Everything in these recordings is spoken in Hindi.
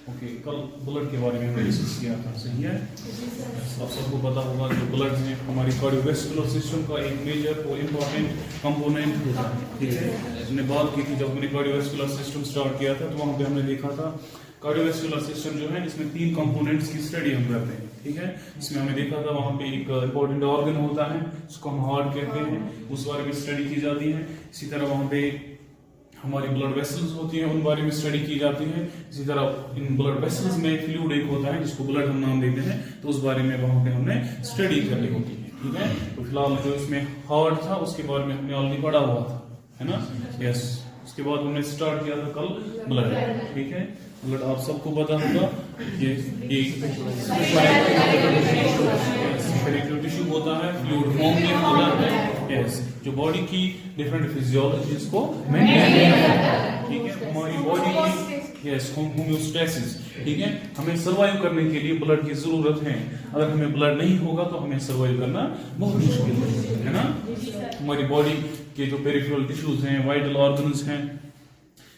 ओके, कल ब्लड के बारे में हमने डिस्कस किया था, सही है। आप सबको पता होगा जो ब्लड है हमारी कार्डियोवैस्कुलर सिस्टम का एक मेजर और इम्पोर्टेंट कंपोनेंट होता है, ठीक है। हमने बात की थी जब हमने कार्डियोवैस्कुलर सिस्टम स्टार्ट किया था, तो वहाँ पे हमने देखा था कार्डियोवैस्कुलर सिस्टम जो है इसमें 3 कंपोनेंट्स की स्टडी हम करते हैं, ठीक है। इसमें हमने देखा था वहाँ पे एक इम्पोर्टेंट ऑर्गन होता है, उसको हम हार्ट कहते हैं, उस बारे में स्टडी की जाती है। इसी तरह वहाँ पे हमारी ब्लड वेसल्स होती हैं, उन बारे में स्टडी की जाती है। इसी तरह इन ब्लड वेसल्स में फ्लूइड एक होता है जिसको ब्लड हम नाम देते हैं, तो उस बारे में वहां पे हमने स्टडी करनी होती है, ठीक है। तो फिलहाल जो इसमें हार्ट था उसके बारे में हमने ऑलरेडी पढ़ा हुआ था, है ना, यस। उसके बाद हमने स्टार्ट किया था कल ब्लड, ठीक है। ब्लड आप सबको पता होगा ये टिश्यू होता है, फ्लूइड फॉर्म में होता है, यस, जो बॉडी की डिफरेंट फिजियोलॉजीज को मेंटेन करता है, ठीक है। हमारी बॉडी की यस होम्योस्टेसिस, ठीक है। हमें सर्वाइव करने के लिए ब्लड की जरूरत है। अगर हमें ब्लड नहीं होगा तो हमें सर्वाइव करना बहुत मुश्किल है ना। हमारी बॉडी के जो पेरिफेरल टिश्यूज हैं, वाइटल ऑर्गन्स हैं,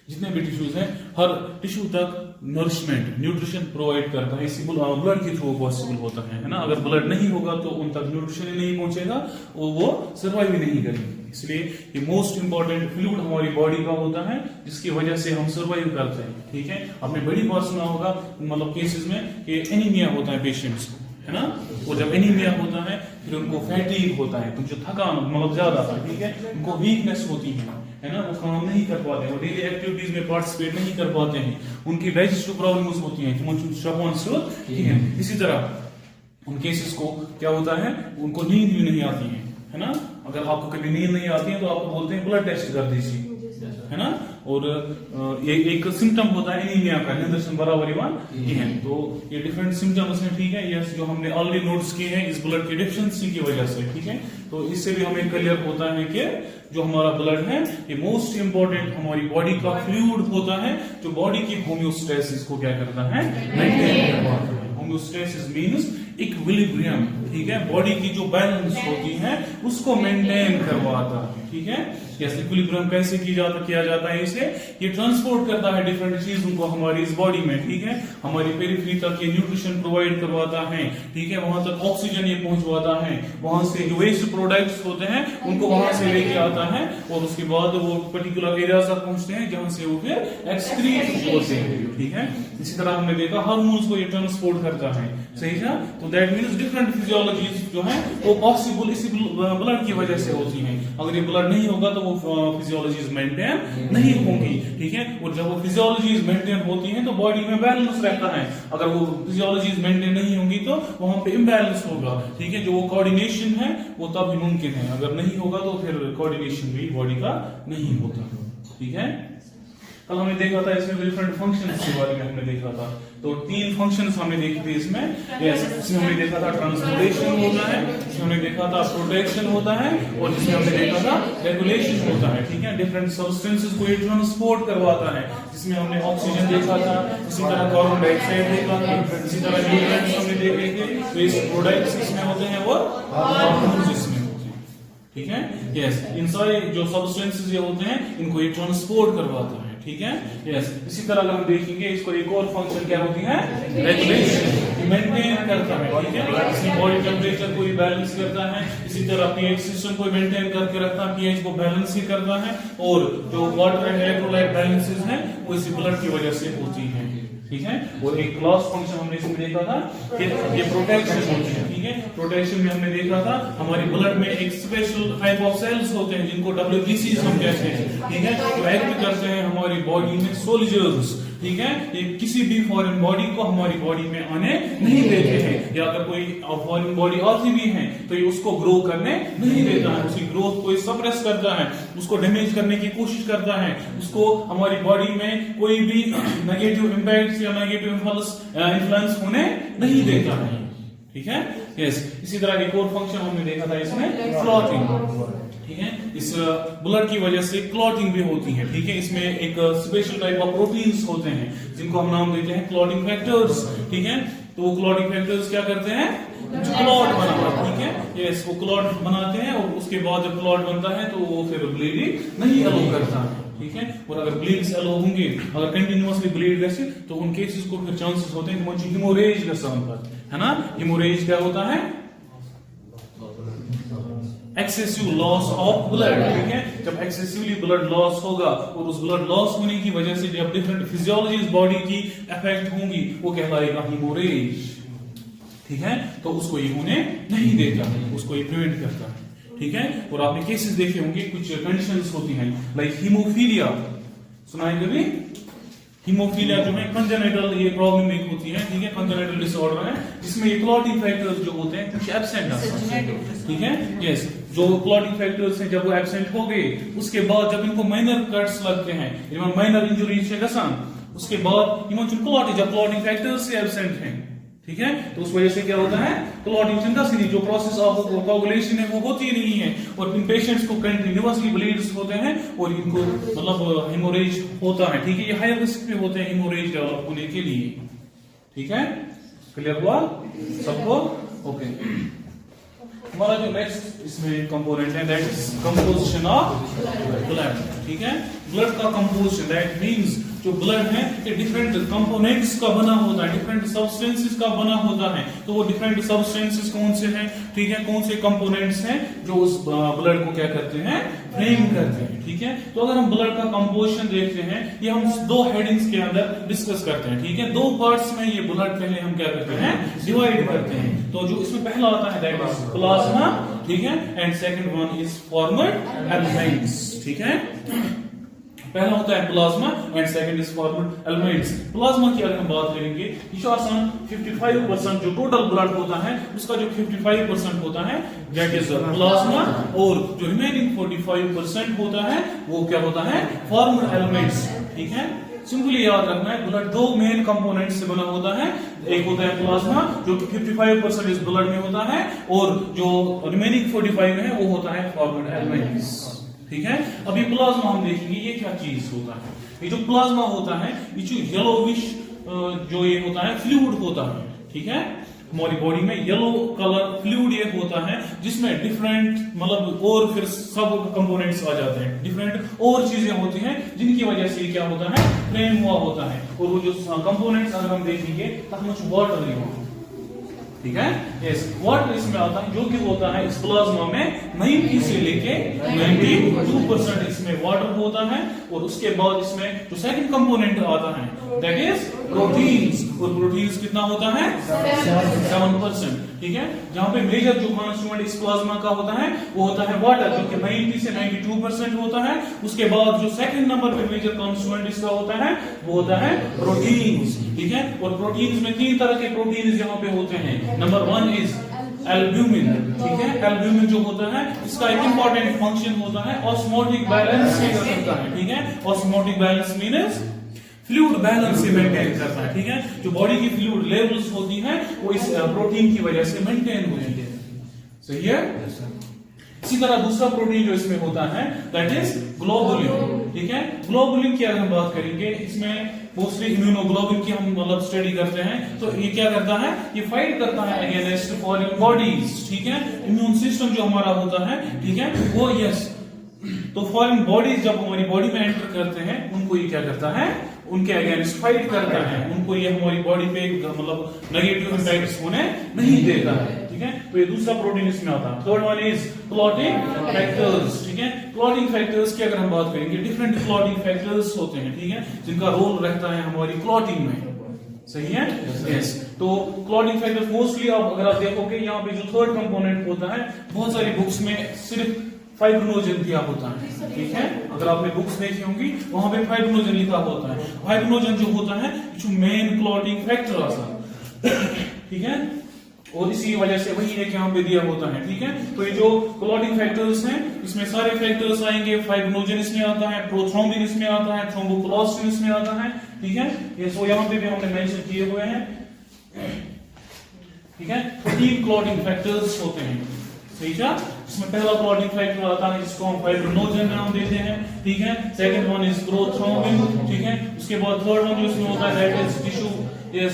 जितने भी टिश्यूज हैं, हर टिश्यू तक नरिशमेंट न्यूट्रिशन प्रोवाइड करता है, इसी ब्लड के थ्रू पॉसिबल होता है ना। अगर ब्लड नहीं होगा तो उन तक न्यूट्रिशन ही नहीं पहुंचेगा, वो सर्वाइव ही नहीं करेंगे। इसलिए ये मोस्ट इंपॉर्टेंट फ्लूइड हमारी बॉडी का होता है, जिसकी वजह से हम सर्वाइव करते हैं, ठीक है। आपने बड़ी बार सुना होगा मतलब केसेस में कि एनीमिया होता है पेशेंट्स को, है ना। और जब एनीमिया होता है फिर उनको फैटीग होता है, तो जो थकान मतलब ज्यादा था, ठीक है, उनको वीकनेस होती है ना, वो काम नहीं कर पाते हैं, वो डेली एक्टिविटीज में पार्टिसिपेट नहीं कर पाते हैं, उनकी डाइजेस्टिव प्रॉब्लम्स होती हैं, ठीक है। इसी तरह उन केसेस को क्या होता है, उनको नींद भी नहीं आती है ना। अगर आपको कभी नींद नहीं आती है तो आपको बोलते हैं ब्लड टेस्ट कर दीजिए, है ना। और एक सिम्टम होता है एनीमिया का, निदर्शन बराबर ये है। तो ये डिफरेंट सिम्टम्स हैं, ठीक है, ये जो हमने ऑलरेडी नोट्स किए हैं इस ब्लड की डिफिशिएंसी की वजह से, ठीक है। तो इससे भी हमें क्लियर होता है कि जो हमारा ब्लड है ये मोस्ट इंपॉर्टेंट हमारी बॉडी का फ्लूइड होता है, जो बॉडी की होम्योस्टेसिस को क्या करता है, मेंटेन करवाता है। होम्योस्टेसिस मीन्स इक्विलिब्रियम, ठीक है, बॉडी की जो बैलेंस होती है उसको मेंटेन करवाता है, ठीक है। यस, इक्विलिब्रियम कैसे किया जाता है, इसे ये ट्रांसपोर्ट करता है डिफरेंट चीजों को हमारी इस बॉडी में, ठीक है। हमारी पेरिफेरी तक ये न्यूट्रिशन प्रोवाइड करवाता है, ठीक है, वहां तक ऑक्सीजन ये पहुंचवाता है, वहां से जो वेस्ट प्रोडक्ट्स होते हैं उनको वहां से लेके आता है, और उसके बाद वो पर्टिकुलर एरिया तक पहुंचते हैं जहां से वो फिर एक्सक्रीट होते हैं, ठीक है। इसी तरह हमने देखा हार्मोन्स को ये ट्रांसपोर्ट करता है, सही है। तो दैट मीन्स डिफरेंट फिजियोलॉजीज जो है वो पॉसिबल इसी ब्लड की वजह से होती हैं। अगर ये ब्लड नहीं होगा तो वो फिजियोलॉजीज मेंटेन नहीं होंगी, ठीक है। और जब वो फिजियोलॉजीज मेंटेन होती हैं तो बॉडी में बैलेंस रहता है। अगर वो फिजियोलॉजीज मेंटेन नहीं होंगी तो वहां पे इम्बैलेंस होगा, ठीक है। जो वो कोऑर्डिनेशन है वो तभी मुमकिन है, अगर नहीं होगा तो फिर कोऑर्डिनेशन भी बॉडी का नहीं होता, ठीक है। कल हमने देखा था इसमें डिफरेंट फंक्शंस के बारे में हमने देखा था, तो 3 फंक्शंस हमने देखे थे इसमें। यस, इसमें हमने देखा था ट्रांसपोर्टेशन होता है, इसमें हमने देखा था प्रोटेक्शन होता है, और जिसमें हमने देखा था रेगुलेशन होता है, ठीक है। डिफरेंट सब्सटेंसेस को ये ट्रांसपोर्ट करवाता है, जिसमें हमने ऑक्सीजन देखा था, इसी तरह कार्बन डाइऑक्साइड देखा था, इसी तरह न्यूट्रिएंट्स हमने देखे थे। तो इस प्रोडक्ट्स इसमें होते हैं और हार्मोन्स इसमें होते हैं, ठीक है। यस, इन सारे जो सब्सटेंसेस ये होते हैं इनको ये ट्रांसपोर्ट करवाता है, ठीक है। यस, इसी तरह अगर हम देखेंगे इसको एक और फंक्शन क्या होती है, रेगुलेशन, मेंटेन करता है, ठीक है। इसमें बॉडी टेम्परेचर को बैलेंस करता है, इसी तरह पीएच सिस्टम को मेंटेन करके रखता है, पीएच को बैलेंस ही करता है, और जो वाटर एंड इलेक्ट्रोलाइट बैलेंसेस हैं वो इसी ब्लड की वजह से होती है, ठीक है। और एक लास्ट फंक्शन हमने इसमें देखा था कि ये प्रोटेक्शन होती है, ठीक है। प्रोटेक्शन में हमने देखा था हमारे ब्लड में एक स्पेशल टाइप ऑफ सेल्स होते हैं जिनको WBCs हम कहते हैं, ठीक है, जो एक्ट करते हैं हमारी बॉडी में सोल्जर्स, ठीक है। ये किसी भी फॉरेन बॉडी को हमारी बॉडी में आने नहीं देते हैं, या अगर कोई फॉरेन बॉडी आती भी है तो ये उसको ग्रो करने नहीं देता है, उसकी ग्रोथ को सप्रेस करता है, उसको डैमेज करने की कोशिश करता है, उसको हमारी बॉडी में कोई भी नेगेटिव इंपैक्ट या नेगेटिव इन्फ्लुएंस होने नहीं देता है, ठीक है। यस, इसी तरह एक और फंक्शन हमने देखा था इसमें क्लॉटिंग, ठीक है। इस ब्लड की वजह से क्लॉटिंग भी होती है, ठीक है। इसमें एक स्पेशल टाइप ऑफ प्रोटीन्स होते हैं जिनको हम नाम देते हैं क्लॉटिंग फैक्टर्स, ठीक है। तो वो क्लॉटिंग फैक्टर्स क्या करते हैं, क्लॉट बनाना, ठीक है। यस, वो क्लॉट बनाते हैं, और उसके बाद जब क्लॉट बनता है तो वो फिर ब्लीडिंग नहीं अलाउ करता है, ठीक है। और अगर ब्लीड्स अलो होंगे, अगर कंटिन्यूअसली ब्लीड गए तो उन केसेस को फिर चांसेस होते हैं कि हिमोरेज गसान पर, है ना। हिमोरेज क्या होता है? एक्सेसिव लॉस ऑफ ब्लड, ठीक है। जब एक्सेसिवली ब्लड लॉस होगा और उस ब्लड लॉस होने की वजह से जब डिफरेंट फिजियोलॉजीज बॉडी की अफेक्ट होंगी वो कहलाएगा हिमोरेज, ठीक है। तो उसको ये होने नहीं देता, उसको ये प्रिवेंट करता है, ठीक है। और आपने केसेस देखे होंगे, कुछ कंडीशंस होती हैं लाइक हीमोफीलिया, सुना है कभी? हीमोफीलिया जो है कंजेनिटल ये प्रॉब्लम एक होती है, ठीक है, कंजेनिटल डिसऑर्डर है जिसमें ये क्लॉटिंग फैक्टर्स जो होते हैं कुछ एब्सेंट है, ठीक है। यस, जो क्लॉटिंग फैक्टर्स हैं जब वो एब्सेंट हो गए उसके बाद जब इनको माइनर कट्स लगते हैं, माइनर इंजरीज है गसान, उसके बाद जब क्लॉटिंग फैक्टर्स से एब्सेंट हैं, ठीक है, तो उस वजह से क्या होता है? क्लॉटिंग चंदासिनी जो प्रोसेस ऑफ कोगुलेशन है वो होती नहीं है और इन पेशेंट्स को कंटिन्यूअसली ब्लीड्स होते हैं और इनको मतलब हिमोरेज होता है, ठीक है। ये हायर रिस्क पे होते हैं हिमोरेज डेवलप होने के लिए, ठीक है। क्लियर हुआ सबको? ओके। हमारा जो नेक्स्ट इसमें कंपोनेंट है that is composition of blood, ठीक है। ब्लड का कंपोजिशन दैट मींस जो ब्लड है ये डिफरेंट कंपोनेंट्स का बना होता है, डिफरेंट सब्सटेंसेस का बना होता है। तो वो डिफरेंट सब्सटेंसेस कौन से हैं, ठीक है, कौन से कंपोनेंट्स हैं जो उस ब्लड को क्या करते हैं? फ्रेम करते हैं, ठीक है। तो अगर हम ब्लड का कंपोजिशन देखते हैं, ये हम दो हेडिंग्स के अंदर डिस्कस करते हैं, ठीक है। दो पार्ट्स में ये ब्लड पहले हम क्या करते हैं? डिवाइड करते हैं। तो जो इसमें पहला आता है दैट इज प्लाज्मा, ठीक है, and second one is formed elements, ठीक है। पहला होता है plasma and second is formed elements. Plasma की अगर हम बात करेंगे, ये जो आसान 55% जो टोटल ब्लड होता है उसका जो 55% होता है दैट इज प्लाज्मा, और जो रिमेनिंग 45% होता है वो क्या होता है? फॉर्मड एलिमेंट्स, ठीक है। सिंपली याद रखना है ब्लड दो मेन कंपोनेंट से बना होता है, एक होता है प्लाज्मा जो कि 55% इस ब्लड में होता है और जो रिमेनिंग 45 है वो होता है फॉर्मड एलिमेंट्स, ठीक है। अभी प्लाज्मा हम देखेंगे ये क्या चीज होता है। ये जो प्लाज्मा होता है ये जो येलोविश जो ये होता है फ्लूइड होता है, ठीक है। हमारी बॉडी में येलो कलर फ्लूइड ये होता है जिसमें डिफरेंट मतलब और फिर सब कंपोनेंट्स आ जाते हैं, डिफरेंट और चीजें होती हैं जिनकी वजह से क्या होता है? फ्रेम हुआ होता है। और वो जो कंपोनेंट्स अगर हम देखेंगे तो हम वाटर नहीं होगा, ठीक है। यस, वाटर इसमें आता है जो कि होता है इस प्लाज्मा में 90 से लेके 92% इसमें वाटर होता है। और उसके बाद इसमें जो सेकंड कंपोनेंट आता है दैट इज प्रोटीन्स, और प्रोटीन्स कितना होता है? 7%, ठीक है। जहां पे मेजर जो कॉन्स्टिट्यूएंट इस प्लाज्मा का होता है वो होता है वाटर जो कि 90 से 92% होता है। उसके बाद जो सेकंड नंबर पे मेजर कॉन्स्टिट्यूएंट इसका होता है वो होता है प्रोटीन्स, ठीक है। और प्रोटीन्स में 3 तरह के प्रोटीन्स यहाँ पे होते हैं। नंबर 1 इज एल्ब्यूमिन, ठीक है। एल्ब्यूमिन जो होता है इसका एक इंपॉर्टेंट फंक्शन होता है ऑस्मोटिक बैलेंस से करता है, ठीक है। Osmotic balance means fluid balance से मेंटेन करता है, ठीक है। जो बॉडी की फ्लूइड लेवल्स होती हैं वो इस प्रोटीन की वजह से मेंटेन होती है, सही है। इसी तरह दूसरा प्रोटीन जो इसमें होता है दैट इज ग्लोबुलिन, ठीक है। ग्लोबुलिन की अगर हम बात करेंगे इसमें मोस्टली इम्यूनोग्लोबुलिन की हम मतलब स्टडी करते हैं। तो ये क्या करता है? ये फाइट करता है अगेंस्ट फॉरेन बॉडीज, ठीक है। इम्यून सिस्टम जो हमारा होता है, ठीक है, वो यस तो फॉरेन बॉडीज जब हमारी बॉडी में एंटर करते हैं उनको ये क्या करता है? उनके अगेंस्ट फाइट करता है, उनको ये हमारी बॉडी पे मतलब नेगेटिव इम्पैक्ट्स होने नहीं देता है, ठीक है। तो ये दूसरा प्रोटीन इसमें आता है। Third one is clotting factors, ठीक है। क्लॉटिंग फैक्टर्स की अगर हम बात करेंगे डिफरेंट क्लॉटिंग फैक्टर्स होते हैं, ठीक है, जिनका रोल रहता है हमारी क्लॉटिंग में, सही है। यस, तो क्लॉटिंग फैक्टर्स मोस्टली आप अगर आप देखोगे यहाँ पे जो थर्ड कंपोनेंट होता है बहुत सारी बुक्स में सिर्फ फाइब्रिनोजन दिया होता है, ठीक है। अगर आपने बुक्स देखी होंगी वहां पे फाइब्रिनोजन लिखा होता है। फाइब्रिनोजन जो होता है जो मेन क्लॉटिंग फैक्टर आता है, ठीक है। और इसी वजह से वही एक यहाँ पे दिया होता है, ठीक है। तो ये जो क्लॉटिंग फैक्टर्स हैं इसमें सारे फैक्टर्स आएंगे। फाइब्रिनोजन इसमें आता है, प्रोथ्रोम्बिन इसमें आता है, थ्रोम्बोप्लास्टिन इसमें आता है, ठीक है। ये सो यहाँ पे भी हमने मेंशन किए हुए हैं, ठीक है। 3 क्लॉटिंग फैक्टर्स होते हैं, सही है। इसमें पहला क्लॉटिंग फैक्टर आता है जिसको हम फाइब्रिनोजन नाम देते हैं, ठीक है। सेकंड वन इज प्रोथ्रोम्बिन, ठीक है। उसके बाद थर्ड वन जो इसमें होता है दैट इज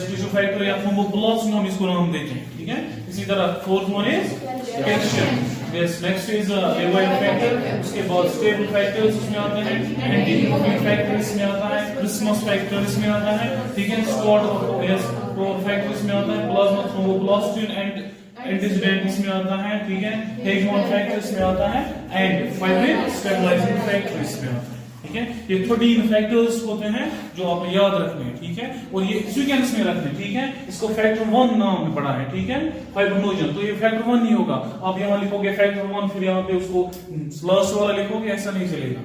टिश्यू फैक्टर या थ्रोम्बोप्लास्टिन हम इसको नाम देते हैं, ठीक है। इसी तरह fourth one is calcium, yes next is level factor, उसके बाद स्टेबल फैक्टर्स इसमें आते हैं, एंटी फैक्टर इसमें आता है, क्रिसमस फैक्टर इसमें आता है, ठीक है, स्पॉट यस फैक्टर इसमें आता है, प्लाज्मा थ्रोम्बोप्लास्टिन एंड एंटीजन इसमें आता है, ठीक है, हेगमोन फैक्टर इसमें आता है, एंड फाइब्रिन स्टेबलाइजिंग फैक्टर इसमें आता है, ठीक है। ये 13 फैक्टर्स होते हैं जो आपको याद रखने हैं, ठीक है, और ये सीक्वेंस में रखने हैं, ठीक है। इसको फैक्टर 1 नाम में पढ़ा है, ठीक है, फाइब्रिनोजन, तो ये फैक्टर 1 नहीं होगा, आप यहाँ लिखोगे फैक्टर 1 फिर यहाँ पे उसको लास्ट वाला लिखोगे, ऐसा नहीं चलेगा,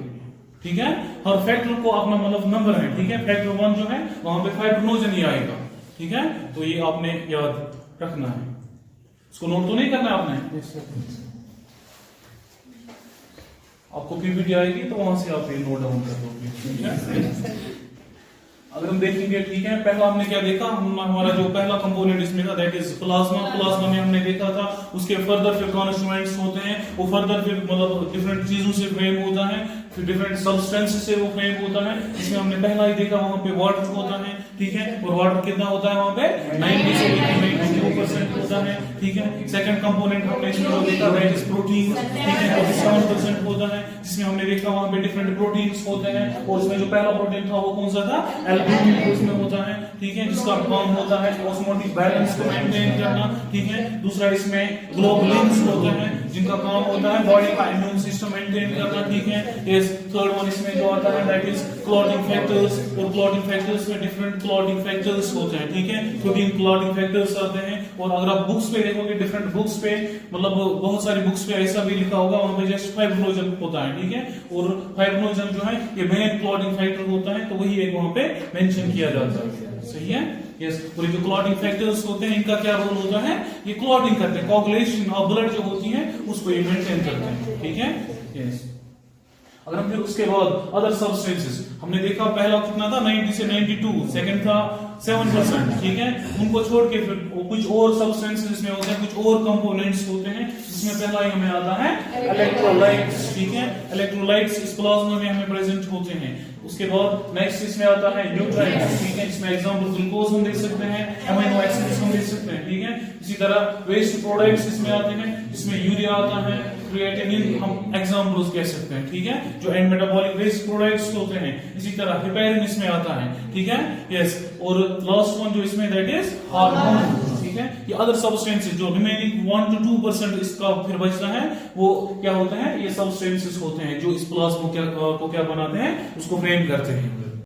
ठीक है। हर फैक्टर को अपना मतलब नंबर है, ठीक है, फैक्टर 1 जो है वहां पे फाइब्रिनोजन ही आएगा, ठीक है, तो ये आपने याद रखना है, इसको नोट तो नहीं करना है आपने, आपको पीपीटी आएगी तो वहां से आप ये नोट डाउन कर दोगे, ठीक है। अगर हम देखेंगे, ठीक है, पहला हमने क्या देखा, हमारा जो पहला कंपोनेंट इसमें था दैट इज प्लाज्मा, प्लाज्मा में हमने देखा था, उसके फर्दर फिर कॉन्स्टिट्यूएंट्स होते हैं, वो फर्दर फिर मतलब डिफरेंट चीजों से फ्रेम होता है, फिर डिफरेंट सब्सटेंस से वो फ्रेम होता है, इसमें हमने पहला ही देखा वहां पे वाटर होता है, ठीक है, और वाटर कितना होता है वहां पे 90 से 92% होता है, ठीक है। सेकंड कंपोनेंट हमने इसमें वो देखा दैट इज प्रोटीन, ठीक है, 47% होता है, जिसमें हमने देखा वहां पे डिफरेंट प्रोटीन्स होते हैं, और उसमें जो पहला प्रोटीन था वो कौन सा था, एल्ब्यूमिन उसमें होता है, ठीक है, जिसका काम होता है ऑस्मोटिक बैलेंस को मेंटेन करना, ठीक है। दूसरा इसमें ग्लोबुलिन्स होते हैं जिनका काम होता है बॉडी का इम्यून सिस्टम मेंटेन करना, ठीक है। यस थर्ड वन इसमें जो आता है दैट इज क्लॉटिंग फैक्टर्स, और क्लॉटिंग फैक्टर्स में डिफरेंट क्लॉटिंग फैक्टर्स होते हैं, ठीक है, 13 क्लॉटिंग फैक्टर्स आते हैं, और अगर आप बुक्स पे देखोगे डिफरेंट बुक्स पे मतलब बहुत सारी बुक्स पे ऐसा भी लिखा होगा वहां पे जस्ट फाइब्रिनोजन होता है, ठीक है, और फाइब्रिनोजन जो है ये मेन क्लॉटिंग फैक्टर होता है, तो वही एक वहां पे मेंशन किया जाता है, सही है। यस और ये जो क्लॉटिंग फैक्टर्स होते हैं इनका क्या रोल होता है, ये क्लॉटिंग करते हैं, कोगुलेशन ऑफ ब्लड जो होती है उसको ये मेंटेन करते हैं, ठीक है। यस अगर हम फिर उसके बाद अदर सब्सटेंसेस हमने देखा, पहला कितना था 90 से 92, सेकंड था 7%, ठीक है, उनको छोड़ के फिर कुछ और सब्सटेंसेस इसमें होते हैं, कुछ और कंपोनेंट्स होते हैं, जिसमें पहला ही हमें आता है इलेक्ट्रोलाइट्स, ठीक है, इलेक्ट्रोलाइट्स इस प्लाज्मा में हमें प्रेजेंट होते हैं। उसके बाद नेक्स्ट इसमें आता है न्यूट्राइएंट्स, ठीक है, इसमें एग्जांपल ग्लूकोज हम देख सकते हैं, अमीनो एसिड्स हम देख सकते हैं, ठीक है। इसी तरह वेस्ट प्रोडक्ट्स इसमें आते हैं, इसमें यूरिया आता है, क्रिएटिनिन हम एग्जांपल्स कह सकते हैं, ठीक है, जो एंड मेटाबॉलिक वेस्ट प्रोडक्ट्स होते हैं। इसी तरह हेपेरिन इसमें आता है, ठीक है। यस और लास्ट वन जो इसमें दैट इज हार्मोन, ठीक है। ये अदर सब्सटेंसेस जो रिमेनिंग 1 to 2% इसका फिर बचता है वो क्या होता है, ये सब्सटेंसेस होते हैं जो इस प्लाज्मा को क्या बनाते हैं, उसको फ्रेम करते हैं।